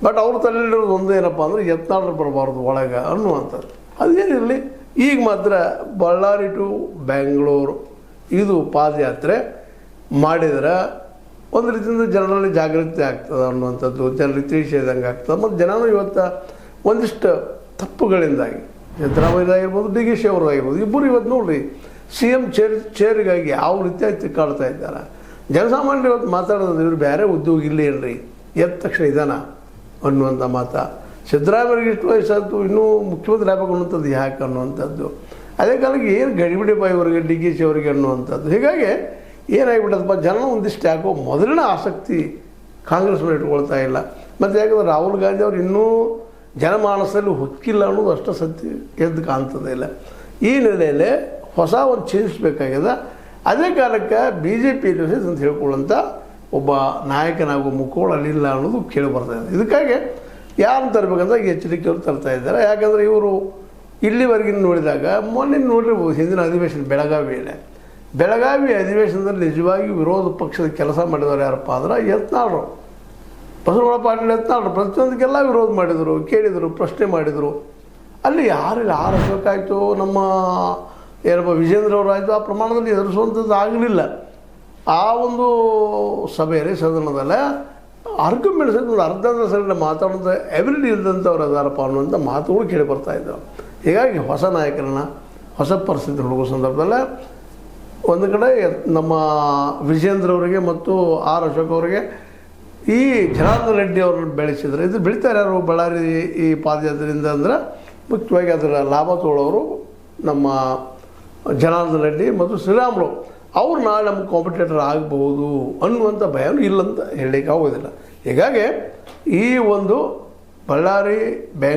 But ಅವ್ರ ತಲೆಯಲ್ಲಿರೋದು ಒಂದು ಏನಪ್ಪ ಅಂದರೆ ಯತ್ನಾಳರು ಬರಬಾರ್ದು ಒಳಗೆ ಅನ್ನುವಂಥದ್ದು. ಅದೇನಿರಲಿ, ಈಗ ಮಾತ್ರ ಬಳ್ಳಾರಿ ಟು ಬೆಂಗಳೂರು ಇದು ಪಾದಯಾತ್ರೆ ಮಾಡಿದ್ರೆ ಒಂದು ರೀತಿಯಿಂದ ಜನರಲ್ಲಿ ಜಾಗೃತಿ ಆಗ್ತದೆ ಅನ್ನುವಂಥದ್ದು, ಜನರಿಗೆ ತಿಳಿಸಿದಂಗೆ ಆಗ್ತದೆ. ಮತ್ತು ಜನರು ಇವತ್ತು ಒಂದಿಷ್ಟು ತಪ್ಪುಗಳಿಂದಾಗಿ ಸಿದ್ದರಾಮಯ್ಯದಾಗಿರ್ಬೋದು, ಡಿ ಕೆ ಶಿ ಅವರಾಗಿರ್ಬೋದು, ಇಬ್ಬರು ಇವತ್ತು ನೋಡ್ರಿ CM ಚೇರಿಗಾಗಿ ಯಾವ ರೀತಿಯಾಗಿ ತಿಕ್ಕಾಡ್ತಾ ಇದ್ದಾರೆ. ಜನಸಾಮಾನ್ಯರು ಇವತ್ತು ಮಾತಾಡೋದು ಇವ್ರು ಬೇರೆ ಉದ್ಯೋಗ ಇಲ್ಲ ಏನ್ರಿ ಎದ್ದ ತಕ್ಷಣ ಇದಾನ ಅನ್ನುವಂಥ ಮಾತು. ಸಿದ್ದರಾಮಯ್ಯರಿಗೆ ಇಷ್ಟು ವಯಸ್ಸಾಯ್ತು, ಇನ್ನೂ ಮುಖ್ಯಮಂತ್ರಿ ಆಗಬೇಕು ಅನ್ನುವಂಥದ್ದು ಯಾಕೆ ಅನ್ನುವಂಥದ್ದು. ಅದೇ ಕಾಲಕ್ಕೆ ಏನು ಗಡಿಬಿಡಿ ಬಾಯಿವರೆಗೆ ಡಿ ಕೆ ಶಿ ಅವರಿಗೆ ಅನ್ನುವಂಥದ್ದು. ಹೀಗಾಗಿ ಏನಾಗಿಬಿಟ್ಟದಪ್ಪ, ಜನ ಒಂದಿಷ್ಟು ಯಾಕೋ ಮೊದಲಿನ ಆಸಕ್ತಿ ಕಾಂಗ್ರೆಸ್ ಮೇಲೆ ಇಟ್ಕೊಳ್ತಾ ಇಲ್ಲ. ಮತ್ತು ಯಾಕಂದ್ರೆ ರಾಹುಲ್ ಗಾಂಧಿ ಅವರು ಇನ್ನೂ ಜನಮಾನಸದಲ್ಲಿ ಹೊಕ್ಕಿಲ್ಲ ಅನ್ನೋದು ಅಷ್ಟು ಸತ್ಯ ಎದ್ದು ಕಾಣ್ತದೆ ಇಲ್ಲ. ಈ ನೆಲೆಯಲ್ಲಿ ಹೊಸ ಒಂದು ಚೇಂಜ್ ಬೇಕಾಗಿದೆ. ಅದೇ ಕಾಲಕ್ಕೆ BJP ಅಂತ ಹೇಳ್ಕೊಳ್ಳೋಂಥ ಒಬ್ಬ ನಾಯಕನಾಗುವ ಮುಖೋಳು ಅಲ್ಲಿಲ್ಲ ಅನ್ನೋದು ಕೇಳಿ ಬರ್ತಾಯಿದೆ. ಇದಕ್ಕಾಗಿ ಯಾರನ್ನು ತರಬೇಕಂತ ಎಚ್ಚರಿಕೆಯವರು ತರ್ತಾ ಇದ್ದಾರೆ. ಯಾಕಂದರೆ ಇವರು ಇಲ್ಲಿವರೆಗಿನ ನೋಡಿದಾಗ ಮೊನ್ನೆ ನೋಡಿರ್ಬೋದು ಹಿಂದಿನ ಅಧಿವೇಶನ ಬೆಳಗಾವಿ ಅಧಿವೇಶನದಲ್ಲಿ ನಿಜವಾಗಿ ವಿರೋಧ ಪಕ್ಷದ ಕೆಲಸ ಮಾಡಿದವರು ಯಾರಪ್ಪ ಅಂದ್ರೆ ಯತ್ನಾಳರು, ಬಸವರಾಜ ಪಾಟೀಲ್ ಯತ್ನಾಳರು. ಪ್ರತಿಯೊಂದಕ್ಕೆಲ್ಲ ವಿರೋಧ ಮಾಡಿದರು, ಕೇಳಿದರು, ಪ್ರಶ್ನೆ ಮಾಡಿದರು. ಅಲ್ಲಿ ಯಾರಿಲ್ಲ ಆರಿಸಬೇಕಾಯ್ತು, ನಮ್ಮ ಏನಪ್ಪ ವಿಜೇಂದ್ರ ಅವರಾಯಿತು, ಆ ಪ್ರಮಾಣದಲ್ಲಿ ಎದುರಿಸುವಂಥದ್ದು ಆಗಲಿಲ್ಲ. ಆ ಒಂದು ಸಭೆಯಲ್ಲಿ ಸದನದಲ್ಲೇ ಆರ್ಗ್ಯುಮೆಂಟ್ಸ್ ಒಂದು ಅರ್ಧ ಸಲ ಮಾತಾಡೋದು ಎಬಿಲಿಟಿ ಇಲ್ಲದಂಥವ್ರು ಅದಾರಪ್ಪ ಅನ್ನುವಂಥ ಮಾತುಗಳು ಕೇಳಿ ಬರ್ತಾ ಇದ್ದಾವೆ. ಹೀಗಾಗಿ ಹೊಸ ನಾಯಕರನ್ನ ಹೊಸ ಪರಿಸ್ಥಿತಿ ಹುಡುಗೋ ಸಂದರ್ಭದಲ್ಲೇ ಒಂದು ಕಡೆ ನಮ್ಮ ವಿಜೇಂದ್ರ ಅವರಿಗೆ ಮತ್ತು ಅಶೋಕ್ ಅವರಿಗೆ ಈ ಜನಾರ್ದನ ರೆಡ್ಡಿ ಅವ್ರನ್ನ ಬೆಳೆಸಿದರೆ ಇದು ಬೆಳೀತಾರೆ ಯಾರು ಬಳ್ಳಾರಿ ಈ ಪಾದಯಾತ್ರೆಯಿಂದ ಅಂದರೆ ಮುಖ್ಯವಾಗಿ ಅದರ ಲಾಭ ತೊಗೊಳ್ಳೋರು ನಮ್ಮ ಜನಾರ್ದನ ರೆಡ್ಡಿ ಮತ್ತು ಶ್ರೀರಾಮುಲು. ಅವ್ರು ನಾಳೆ ನಮ್ಮ ಕಾಂಪಿಟೇಟರ್ ಆಗ್ಬೋದು ಅನ್ನುವಂಥ ಭಯನೂ ಇಲ್ಲಂತ ಹೇಳಲಿಕ್ಕೆ ಆಗೋದಿಲ್ಲ. ಹೀಗಾಗಿ ಈ ಒಂದು ಬಳ್ಳಾರಿ ಬೆಂಗಳೂರು